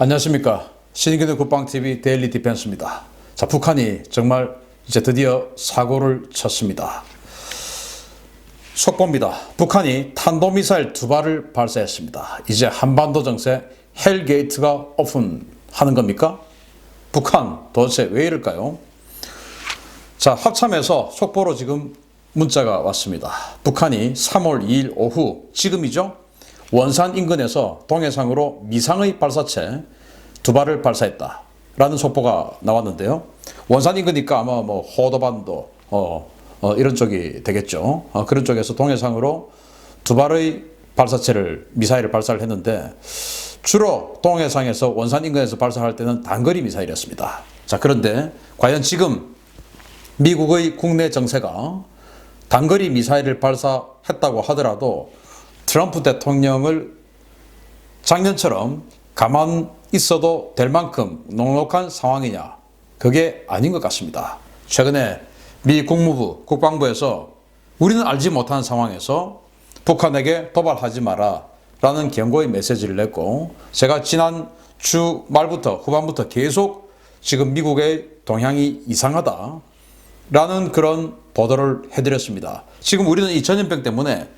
안녕하십니까. 신인근의 국방TV 데일리 디펜스입니다. 자, 북한이 정말 이제 드디어 사고를 쳤습니다. 속보입니다. 북한이 탄도미사일 2발을 발사했습니다. 이제 한반도 정세 헬게이트가 오픈하는 겁니까? 북한 도대체 왜 이럴까요? 자, 합참에서 속보로 지금 문자가 왔습니다. 북한이 3월 2일 오후 지금이죠? 원산 인근에서 동해상으로 미상의 발사체 2발을 발사했다 라는 속보가 나왔는데요. 원산 인근이니까 아마 뭐 호도반도 이런 쪽이 되겠죠. 그런 쪽에서 동해상으로 2발의 미사일을 발사를 했는데 주로 동해상에서 원산 인근에서 발사할 때는 단거리 미사일이었습니다. 자, 그런데 과연 지금 미국의 국내 정세가 단거리 미사일을 발사했다고 하더라도 트럼프 대통령을 작년처럼 가만 있어도 될 만큼 녹록한 상황이냐? 그게 아닌 것 같습니다. 최근에 미 국무부, 국방부에서 우리는 알지 못하는 상황에서 북한에게 도발하지 마라 라는 경고의 메시지를 냈고, 제가 지난 주 말부터 후반부터 계속 지금 미국의 동향이 이상하다 라는 그런 보도를 해드렸습니다. 지금 우리는 이 전염병 때문에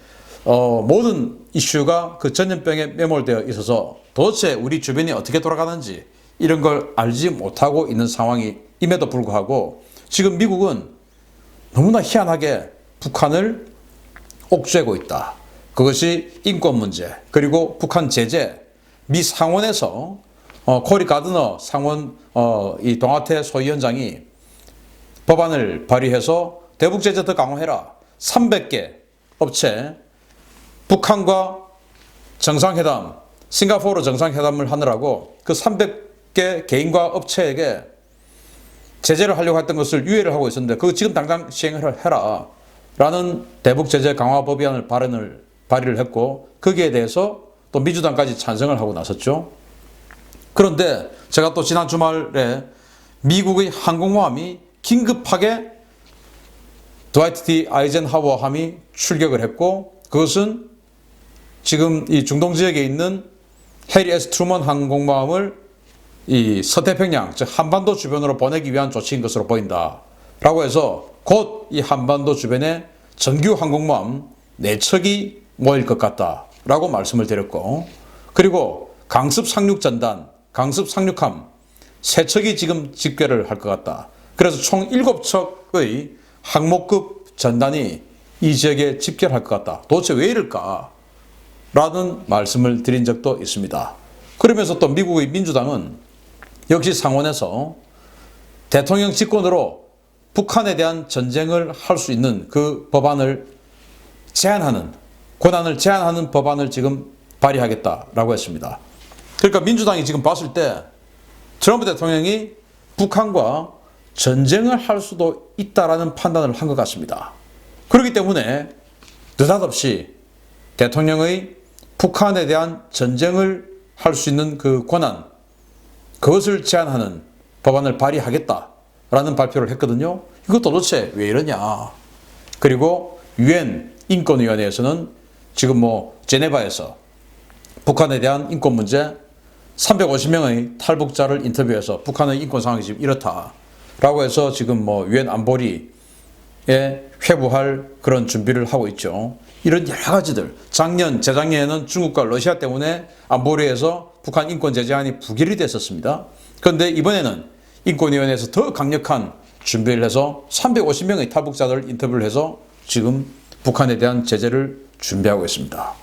모든 이슈가 그 전염병에 매몰되어 있어서 도대체 우리 주변이 어떻게 돌아가는지 이런 걸 알지 못하고 있는 상황임에도 불구하고 지금 미국은 너무나 희한하게 북한을 옥죄고 있다. 그것이 인권 문제, 그리고 북한 제재, 미 상원에서 코리 가드너 상원 이 동아태 소위원장이 법안을 발의해서 대북 제재 더 강화해라. 300개 업체 북한과 정상회담, 싱가포르 정상회담을 하느라고 그 300개 개인과 업체에게 제재를 하려고 했던 것을 유예를 하고 있었는데 그거 지금 당장 시행을 해라 라는 대북 제재 강화 법안을 발의를 했고, 거기에 대해서 또 민주당까지 찬성을 하고 나섰죠. 그런데 제가 또 지난 주말에 미국의 항공모함이 긴급하게 드와이트 D 아이젠하워 함이 출격을 했고, 그것은 지금 이 중동 지역에 있는 해리 S 트루먼 항공모함을 이 서태평양, 즉 한반도 주변으로 보내기 위한 조치인 것으로 보인다 라고 해서 곧 이 한반도 주변에 정규 항공모함 4척이 모일 것 같다 라고 말씀을 드렸고, 그리고 강습 상륙전단, 강습 상륙함 3척이 지금 집결을 할 것 같다. 그래서 총 7척의 항모급 전단이 이 지역에 집결할 것 같다. 도대체 왜 이럴까? 라는 말씀을 드린 적도 있습니다. 그러면서 또 미국의 민주당은 역시 상원에서 대통령 직권으로 북한에 대한 전쟁을 할 수 있는 그 법안을 제한하는, 권한을 제한하는 법안을 지금 발의하겠다라고 했습니다. 그러니까 민주당이 지금 봤을 때 트럼프 대통령이 북한과 전쟁을 할 수도 있다라는 판단을 한 것 같습니다. 그렇기 때문에 느닷없이 대통령의 북한에 대한 전쟁을 할 수 있는 그 권한, 그것을 제한하는 법안을 발의하겠다라는 발표를 했거든요. 이거 도대체 왜 이러냐. 그리고 유엔 인권위원회에서는 지금 제네바에서 북한에 대한 인권 문제 350명의 탈북자를 인터뷰해서 북한의 인권 상황이 지금 이렇다라고 해서 지금 유엔 안보리에 회부할 그런 준비를 하고 있죠. 이런 여러 가지들, 재작년에는 중국과 러시아 때문에 안보리에서 북한 인권 제재안이 부결이 됐었습니다. 그런데 이번에는 인권위원회에서 더 강력한 준비를 해서 350명의 탈북자들 인터뷰를 해서 지금 북한에 대한 제재를 준비하고 있습니다.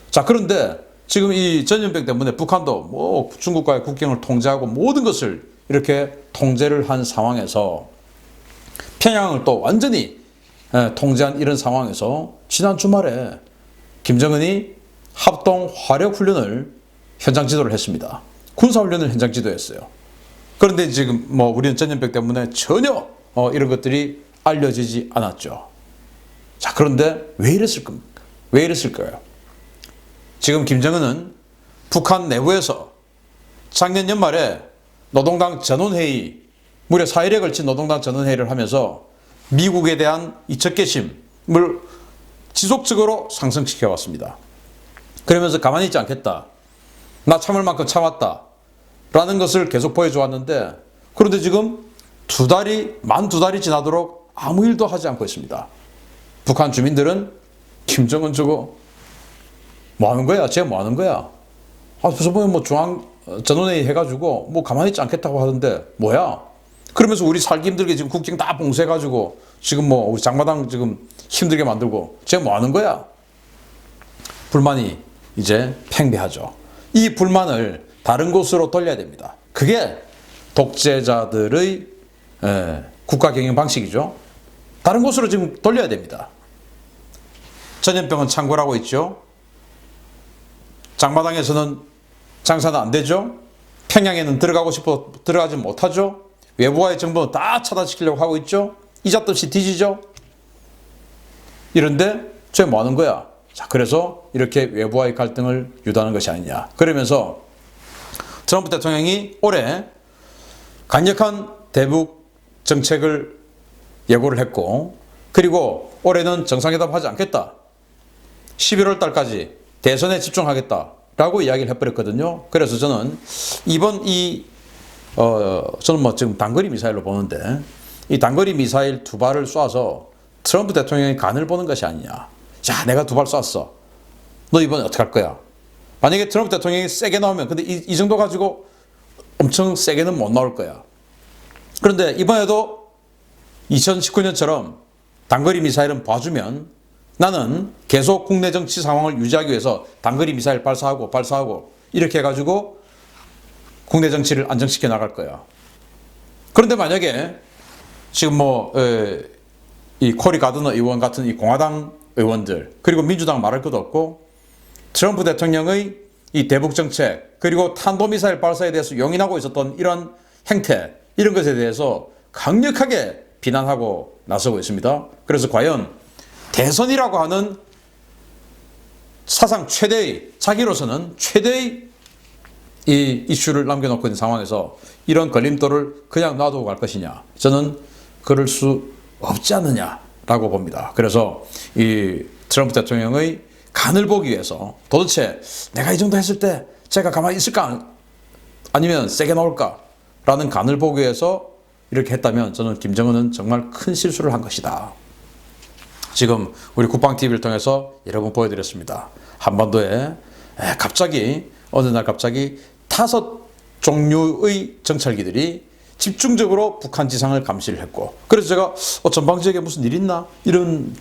자, 그런데 지금 이 전염병 때문에 북한도 중국과의 국경을 통제하고 모든 것을 이렇게 통제를 한 상황에서 평양을 또 완전히 통제한 이런 상황에서 지난 주말에 김정은이 합동 화력 훈련을 현장 지도를 했습니다. 군사 훈련을 현장 지도했어요. 그런데 지금 우리는 전염병 때문에 전혀 이런 것들이 알려지지 않았죠. 자, 그런데 왜 이랬을까요? 지금 김정은은 북한 내부에서 작년 연말에 노동당 전원회의, 무려 4일에 걸친 노동당 전원회의를 하면서 미국에 대한 이 적개심을 지속적으로 상승시켜 왔습니다. 그러면서 가만히 있지 않겠다. 나 참을 만큼 참았다. 라는 것을 계속 보여줘 왔는데, 그런데 지금 만 두 달이 지나도록 아무 일도 하지 않고 있습니다. 북한 주민들은 김정은 저거 뭐 하는 거야? 쟤 뭐 하는 거야? 저번에 뭐 중앙전원회의 해가지고 뭐 가만히 있지 않겠다고 하던데 뭐야? 그러면서 우리 살기 힘들게 지금 국경 다 봉쇄해가지고 지금 뭐 우리 장마당 지금 힘들게 만들고 쟤 뭐 하는 거야? 불만이 이제 팽배하죠. 이 불만을 다른 곳으로 돌려야 됩니다. 그게 독재자들의 국가 경영 방식이죠. 다른 곳으로 지금 돌려야 됩니다. 전염병은 창궐하고 있죠. 장마당에서는 장사는 안 되죠. 평양에는 들어가고 싶어 들어가지 못하죠. 외부와의 정보는 다 차단시키려고 하고 있죠. 이잣없이 뒤지죠. 이런데 쟤 뭐 하는 거야? 자, 그래서 이렇게 외부와의 갈등을 유도하는 것이 아니냐. 그러면서 트럼프 대통령이 올해 강력한 대북 정책을 예고를 했고, 그리고 올해는 정상회담 하지 않겠다. 11월 달까지 대선에 집중하겠다라고 이야기를 해버렸거든요. 그래서 저는 이번 저는 뭐 지금 단거리 미사일로 보는데, 이 단거리 미사일 두 발을 쏴서 트럼프 대통령이 간을 보는 것이 아니냐. 자, 내가 두 발 쐈어. 너 이번에 어떻게 할 거야? 만약에 트럼프 대통령이 세게 나오면, 근데 이 정도 가지고 엄청 세게는 못 나올 거야. 그런데 이번에도 2019년처럼 단거리 미사일은 봐주면 나는 계속 국내 정치 상황을 유지하기 위해서 단거리 미사일 발사하고 이렇게 해가지고 국내 정치를 안정시켜 나갈 거야. 그런데 만약에 지금 이 코리 가드너 의원 같은 이 공화당 의원들, 그리고 민주당 말할 것도 없고, 트럼프 대통령의 이 대북 정책, 그리고 탄도미사일 발사에 대해서 용인하고 있었던 이런 행태, 이런 것에 대해서 강력하게 비난하고 나서고 있습니다. 그래서 과연 대선이라고 하는 사상 최대의, 자기로서는 최대의 이 이슈를 남겨놓고 있는 상황에서 이런 걸림돌을 그냥 놔두고 갈 것이냐. 저는 그럴 수 없지 않느냐라고 봅니다. 그래서 이 트럼프 대통령의 간을 보기 위해서 도대체 내가 이 정도 했을 때 제가 가만히 있을까? 아니면 세게 나올까? 라는 간을 보기 위해서 이렇게 했다면 저는 김정은은 정말 큰 실수를 한 것이다. 지금 우리 국방TV를 통해서 여러분 보여드렸습니다. 한반도에 갑자기 어느 날 갑자기 5종류의 정찰기들이 집중적으로 북한 지상을 감시를 했고, 그래서 제가 전방지역에 무슨 일 있나? 이런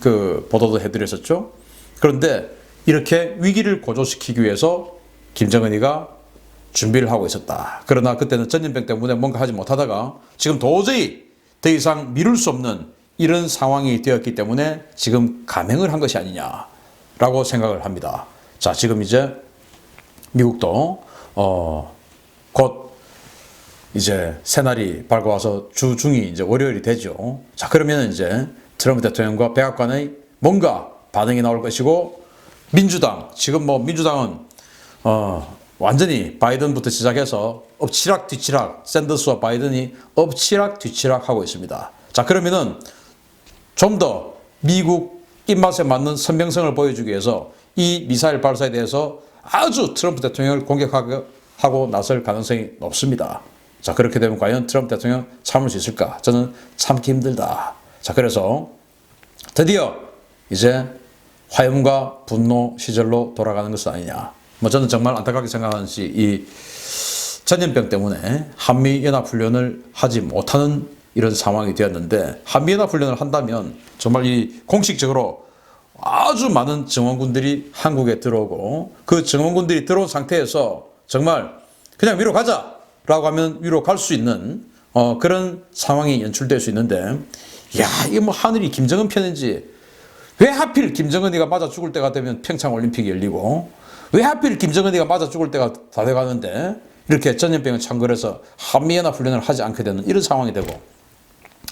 보도도 해드렸었죠. 그런데 이렇게 위기를 고조시키기 위해서 김정은이가 준비를 하고 있었다. 그러나 그때는 전염병 때문에 뭔가 하지 못하다가 지금 도저히 더 이상 미룰 수 없는 이런 상황이 되었기 때문에 지금 감행을 한 것이 아니냐라고 생각을 합니다. 자, 지금 이제 미국도 곧 이제 새날이 밝아와서 주중이 이제 월요일이 되죠. 자, 그러면 이제 트럼프 대통령과 백악관의 뭔가 반응이 나올 것이고, 민주당, 지금 뭐 민주당은 완전히 바이든부터 시작해서 엎치락 뒤치락, 샌더스와 바이든이 엎치락 뒤치락 하고 있습니다. 자, 그러면은 좀 더 미국 입맛에 맞는 선명성을 보여주기 위해서 이 미사일 발사에 대해서 아주 트럼프 대통령을 공격하고 나설 가능성이 높습니다. 자, 그렇게 되면 과연 트럼프 대통령 참을 수 있을까? 저는 참기 힘들다. 자, 그래서 드디어 이제 화염과 분노 시절로 돌아가는 것은 아니냐. 뭐 저는 정말 안타깝게 생각하는 것이 이 전염병 때문에 한미연합훈련을 하지 못하는 이런 상황이 되었는데, 한미연합훈련을 한다면 정말 이 공식적으로 아주 많은 증원군들이 한국에 들어오고, 그 증원군들이 들어온 상태에서 정말 그냥 위로 가자 라고 하면 위로 갈 수 있는 그런 상황이 연출될 수 있는데, 야, 이거 뭐 하늘이 김정은 편인지, 왜 하필 김정은이가 맞아 죽을 때가 되면 평창올림픽이 열리고, 왜 하필 김정은이가 맞아 죽을 때가 다 돼가는데 이렇게 전염병을 창궐해서 한미연합훈련을 하지 않게 되는 이런 상황이 되고,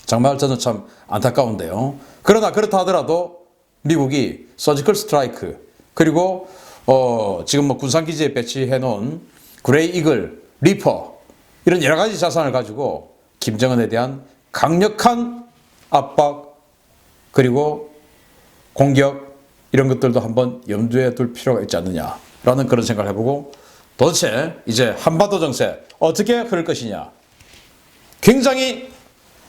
정말 저는 참 안타까운데요. 그러나 그렇다 하더라도 미국이 서지컬 스트라이크, 그리고 지금 뭐 군산기지에 배치해 놓은 그레이 이글, 리퍼, 이런 여러 가지 자산을 가지고 김정은에 대한 강력한 압박, 그리고 공격, 이런 것들도 한번 염두에 둘 필요가 있지 않느냐라는 그런 생각을 해보고, 또 도대체 이제 한반도 정세 어떻게 흐를 것이냐. 굉장히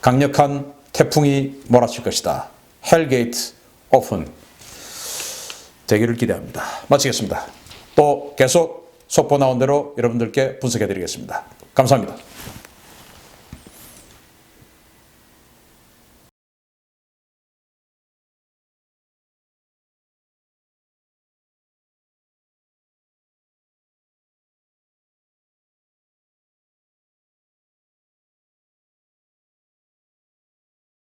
강력한 태풍이 몰아칠 것이다. 헬게이트 오픈 되기를 기대합니다. 마치겠습니다. 또 계속 속보 나온 대로 여러분들께 분석해 드리겠습니다. 감사합니다.